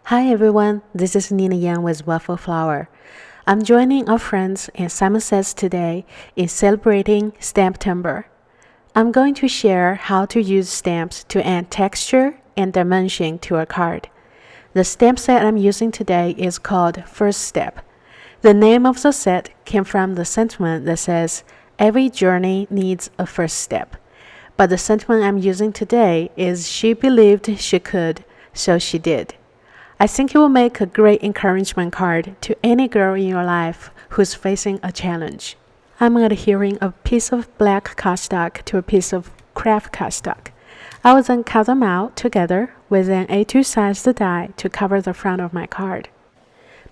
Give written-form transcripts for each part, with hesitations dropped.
Hi everyone, this is Nina Yang with Waffle Flower. I'm joining our friends and Simon Says today in celebrating STAMPtember. I'm going to share how to use stamps to add texture and dimension to a card. The stamp set I'm using today is called First Step. The name of the set came from the sentiment that says, every journey needs a first step. But the sentiment I'm using today is she believed she could, so she did. I think it will make a great encouragement card to any girl in your life who's facing a challenge. I'm adhering a piece of black cardstock to a piece of craft cardstock. I will then cut them out together with an A2 sized die to cover the front of my card.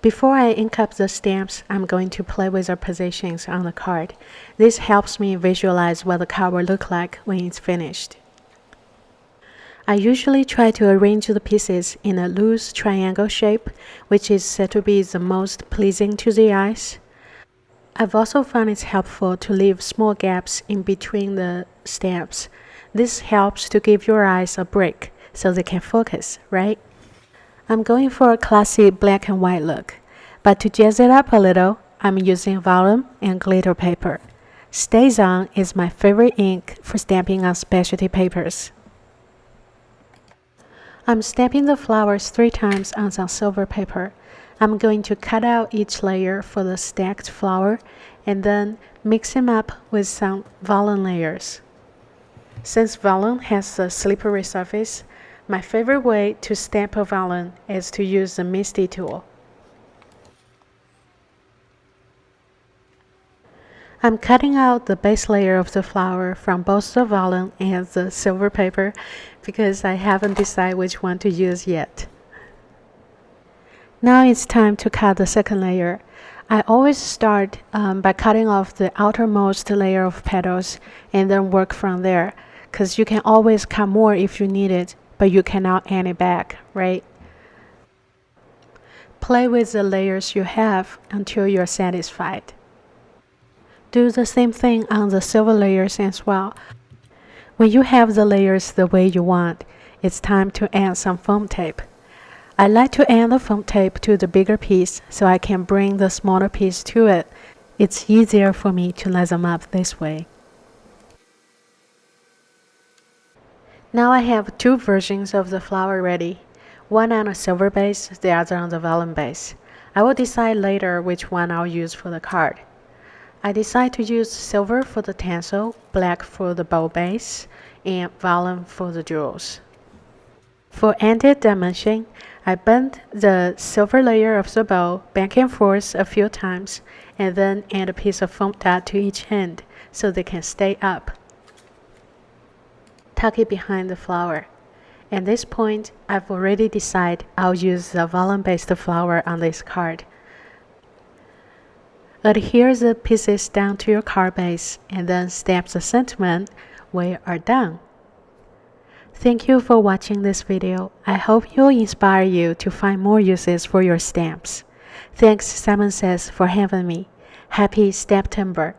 Before I ink up the stamps, I'm going to play with the positions on the card. This helps me visualize what the card will look like when it's finished. I usually try to arrange the pieces in a loose triangle shape, which is said to be the most pleasing to the eyes. I've also found it helpful to leave small gaps in between the stamps. This helps to give your eyes a break so they can focus, right? I'm going for a classy black and white look, but to jazz it up a little, I'm using vellum and glitter paper. StazOn is my favorite ink for stamping on specialty papers. I'm stamping the flowers 3 times on some silver paper. I'm going to cut out each layer for the stacked flower and then mix them up with some vellum layers. Since vellum has a slippery surface, my favorite way to stamp a vellum is to use the Misty tool. I'm cutting out the base layer of the flower from both the vellum and the silver paper because I haven't decided which one to use yet. Now it's time to cut the second layer. I always start by cutting off the outermost layer of petals and then work from there, because you can always cut more if you need it, but you cannot add it back, right? Play with the layers you have until you're satisfied. Do the same thing on the silver layers as well. When you have the layers the way you want, it's time to add some foam tape. I like to add the foam tape to the bigger piece so I can bring the smaller piece to it. It's easier for me to line them up this way. Now I have 2 versions of the flower ready, one on a silver base, the other on the vellum base. I will decide later which one I'll use for the card. I decide to use silver for the tassel, black for the bow base, and vellum for the jewels. For added dimension, I bend the silver layer of the bow back and forth a few times and then add a piece of foam dot to each end so they can stay up. Tuck it behind the flower. At this point, I've already decided I'll use the vellum-based flower on this card. Adhere the pieces down to your card base and then stamp the sentiment when you are done. Thank you for watching this video. I hope it will inspire you to find more uses for your stamps. Thanks Simon Says for having me. Happy STAMPtember!